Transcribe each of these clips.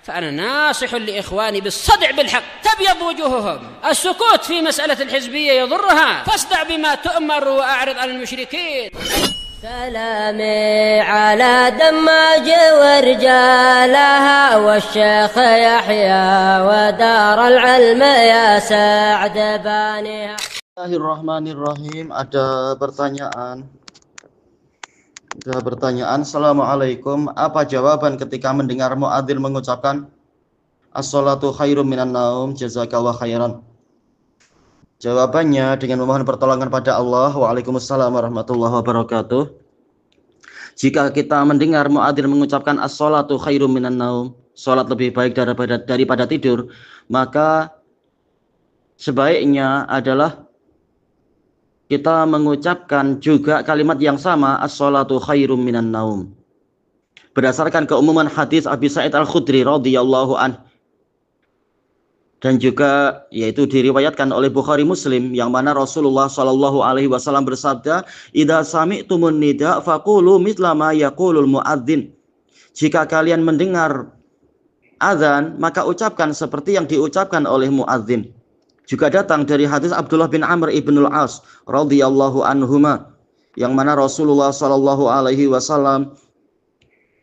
فأنا ناصح لإخواني بالصدع بالحق تبيض وجوههم. السكوت في مسألة الحزبية يضرها، فاصدع بما تؤمر وأعرض عن المشركين. سلامي على دماج ورجالها والشيخ يحيى ودار العلم يا سعد بانيها. Bismillahirrahmanirrahim. Ada pertanyaan. Assalamualaikum. Apa jawaban ketika mendengar muadzin mengucapkan as-salatu khairum minan naum, jazakallahu khairan? Jawabannya dengan memohon pertolongan pada Allah. Waalaikumsalam warahmatullahi wabarakatuh. Jika kita mendengar muadzin mengucapkan as-salatu khairum minan naum, salat lebih baik daripada tidur, maka sebaiknya adalah kita mengucapkan juga kalimat yang sama, as-salatu khairum minan naum. Berdasarkan keumuman hadis Abi Sa'id Al-Khudri radhiyallahu anhu, dan juga yaitu diriwayatkan oleh Bukhari Muslim, yang mana Rasulullah Shallallahu alaihi wasallam bersabda, "Idza sami'tumun nida faqulu mithla ma yaqulul muadzin." Jika kalian mendengar azan, maka ucapkan seperti yang diucapkan oleh muadzin. Juga datang dari hadis Abdullah bin Amr ibnul As radhiyallahu anhuma, yang mana Rasulullah Shallallahu alaihi wasallam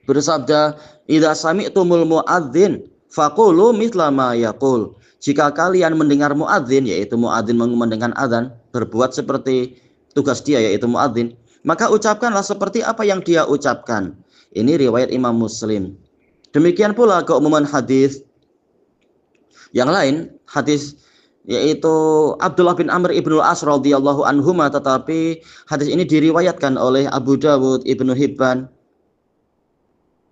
bersabda, "Idza sami'tumul muadzin faqulu mithla ma yaqul." Jika kalian mendengar muadzin, yaitu muadzin mengumandangkan azan, berbuat seperti tugas dia yaitu muadzin, maka ucapkanlah seperti apa yang dia ucapkan. Ini riwayat Imam Muslim. Demikian pula keumuman hadis yang lain, hadis yaitu Abdullah bin Amr ibnul As radhiyallahu anhuma, tetapi hadis ini diriwayatkan oleh Abu Dawud, Ibnu Hibban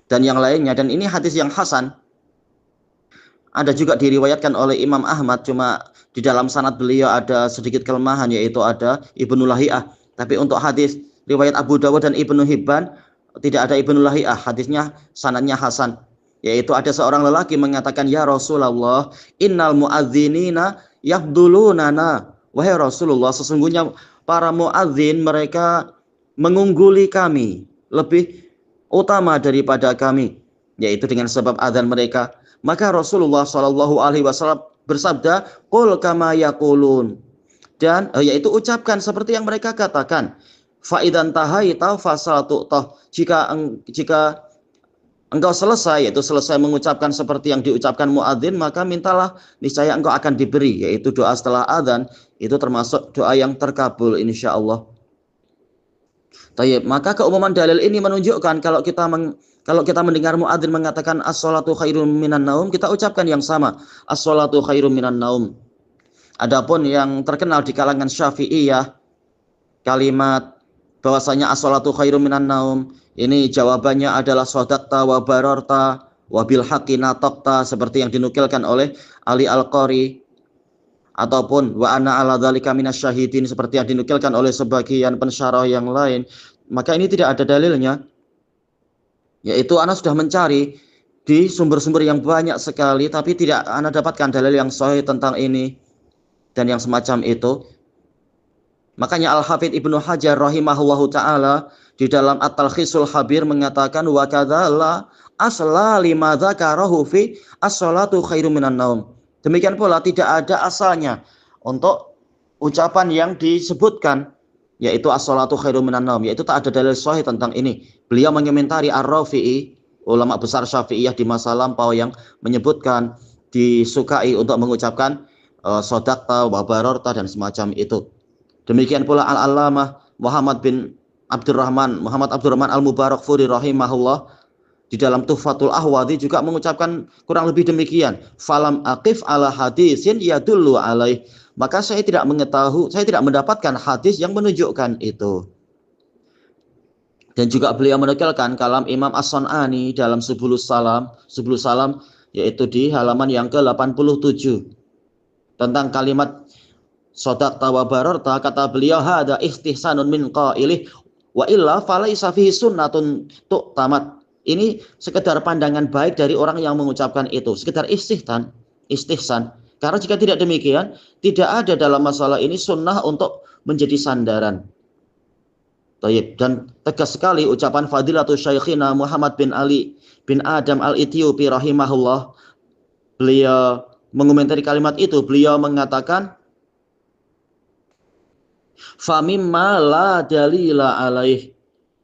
dan yang lainnya, dan ini hadis yang hasan. Ada juga diriwayatkan oleh Imam Ahmad, cuma di dalam sanad beliau ada sedikit kelemahan, yaitu ada Ibnu Lahiyah. Tapi untuk hadis riwayat Abu Dawud dan Ibnu Hibban tidak ada Ibnu Lahiyah, hadisnya sanadnya hasan. Yaitu ada seorang lelaki mengatakan, "Ya Rasulullah, innal muadzinina yafdulunana." Wahai Rasulullah, sesungguhnya para muadzin mereka mengungguli kami, lebih utama daripada kami, yaitu dengan sebab adzan mereka. Maka Rasulullah Shallallahu alaihi wasallam bersabda, "Qul kama yaqulun." Dan yaitu ucapkan seperti yang mereka katakan. Fa idzan tahaita fasatu'tah. Jika engkau selesai, yaitu selesai mengucapkan seperti yang diucapkan muadzin, maka mintalah, niscaya engkau akan diberi, yaitu doa setelah adzan. Itu termasuk doa yang terkabul insyaallah. Tayyib, maka keumuman dalil ini menunjukkan kalau kita mendengar muadzin mengatakan as-salatu khairum minan naum, kita ucapkan yang sama, as-salatu khairum minan naum. Adapun yang terkenal di kalangan Syafi'iyah, kalimat bahwasanya as-salatu khairum minan naum, ini jawabannya adalah shadaqta wa bararta wa bil haqqi nataqta, seperti yang dinukilkan oleh Ali Al-Qari, ataupun wa ana ala dzalika minasyahidin, seperti yang dinukilkan oleh sebagian pensyarah yang lain. Maka ini tidak ada dalilnya, yaitu Ana sudah mencari di sumber-sumber yang banyak sekali, tapi tidak Ana dapatkan dalil yang sahih tentang ini dan yang semacam itu. Makanya Al-Hafidz Ibnu Hajar rahimahullahu ta'ala di dalam At-Talkhisul Habir mengatakan, wa kadzala asla lima dzakarahu fi as-salatu khairum minan naum. Demikian pula tidak ada asalnya untuk ucapan yang disebutkan, yaitu as-salatu khairum minan naum, yaitu tak ada dalil sahih tentang ini. Beliau mengomentari Ar-Rafi'i, ulama besar Syafi'iyah di masa lampau, yang menyebutkan disukai untuk mengucapkan shadaqta wa bararta dan semacam itu. Demikian pula Al-Allamah Muhammad Abdurrahman Al-Mubarakfuri rahimahullah di dalam Tuhfatul Ahwadhi juga mengucapkan kurang lebih demikian. Falam aqif ala hadisin yadullu alaih. Maka saya tidak mendapatkan hadis yang menunjukkan itu. Dan juga beliau menukilkan kalam Imam As-Sun'ani dalam Subulus Salam, yaitu di halaman yang ke-87 tentang kalimat shadaqta wa bararta. Kata beliau, hada istihsanun min qailih wa illa falaisa fihi sunnatun tu'tamat. Ini sekedar pandangan baik dari orang yang mengucapkan itu, sekedar istihsan. Karena jika tidak demikian, tidak ada dalam masalah ini sunnah untuk menjadi sandaran. Taib. Dan tegas sekali ucapan Fadilatul Syekhina Muhammad bin Ali bin Adam al-Ethiopi rahimahullah. Beliau mengomentari kalimat itu, beliau mengatakan, famimma la dalila alaih.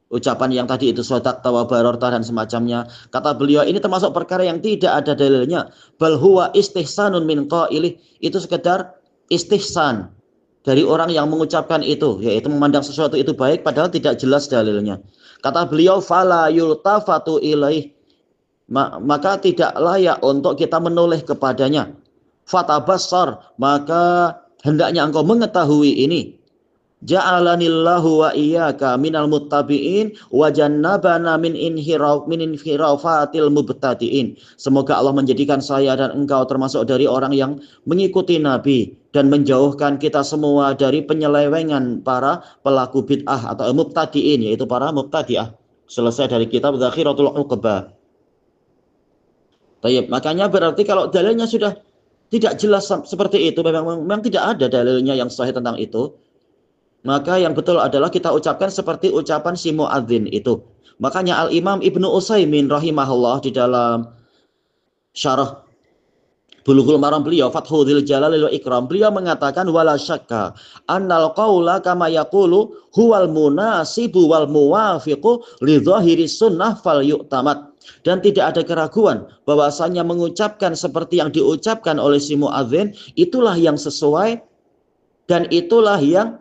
Ucapan yang tadi itu sodaqta wa bararta dan semacamnya. Kata beliau, ini termasuk perkara yang tidak ada dalilnya. Bal huwa istihsanun min qailih. Itu sekedar istihsan dari orang yang mengucapkan itu, yaitu memandang sesuatu itu baik padahal tidak jelas dalilnya. Kata beliau, fala yultafatu ilaih. Maka tidak layak untuk kita menoleh kepadanya. Fatabassar, maka hendaknya engkau mengetahui ini. Ja'alanillahu wa iyyaka minal muttabi'in wa jannabana min inhirafatil mubtadi'in. Semoga Allah menjadikan saya dan engkau termasuk dari orang yang mengikuti Nabi dan menjauhkan kita semua dari penyelewengan para pelaku bid'ah atau mubtadi'in, yaitu para mubtadi'ah. Selesai dari kitab Zakhiratul Uqbah. Tayyib. Makanya berarti kalau dalilnya sudah tidak jelas seperti itu, memang tidak ada dalilnya yang sahih tentang itu, maka yang betul adalah kita ucapkan seperti ucapan si muadzin itu. Makanya Al-Imam Ibnu Utsaimin rahimahullah di dalam syarah Bulughul Maram beliau Fathul Jalal wal Ikram, beliau mengatakan wala syakka annal qaula kama yaqulu huwal munasibu wal muwafiqu li dhahiri sunnah fal yu'tamad. Dan tidak ada keraguan bahwasanya mengucapkan seperti yang diucapkan oleh si muadzin itulah yang sesuai dan itulah yang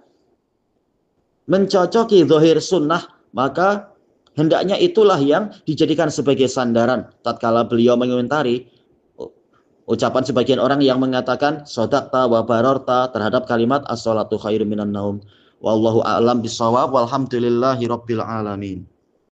mencocoki zahir sunnah, maka hendaknya itulah yang dijadikan sebagai sandaran. Tatkala beliau mengomentari ucapan sebagian orang yang mengatakan sodaqta wa bararta terhadap kalimat as-salatu khairum minan naum. Wallahu a'lam bishawab, walhamdulillahi rabbil alamin.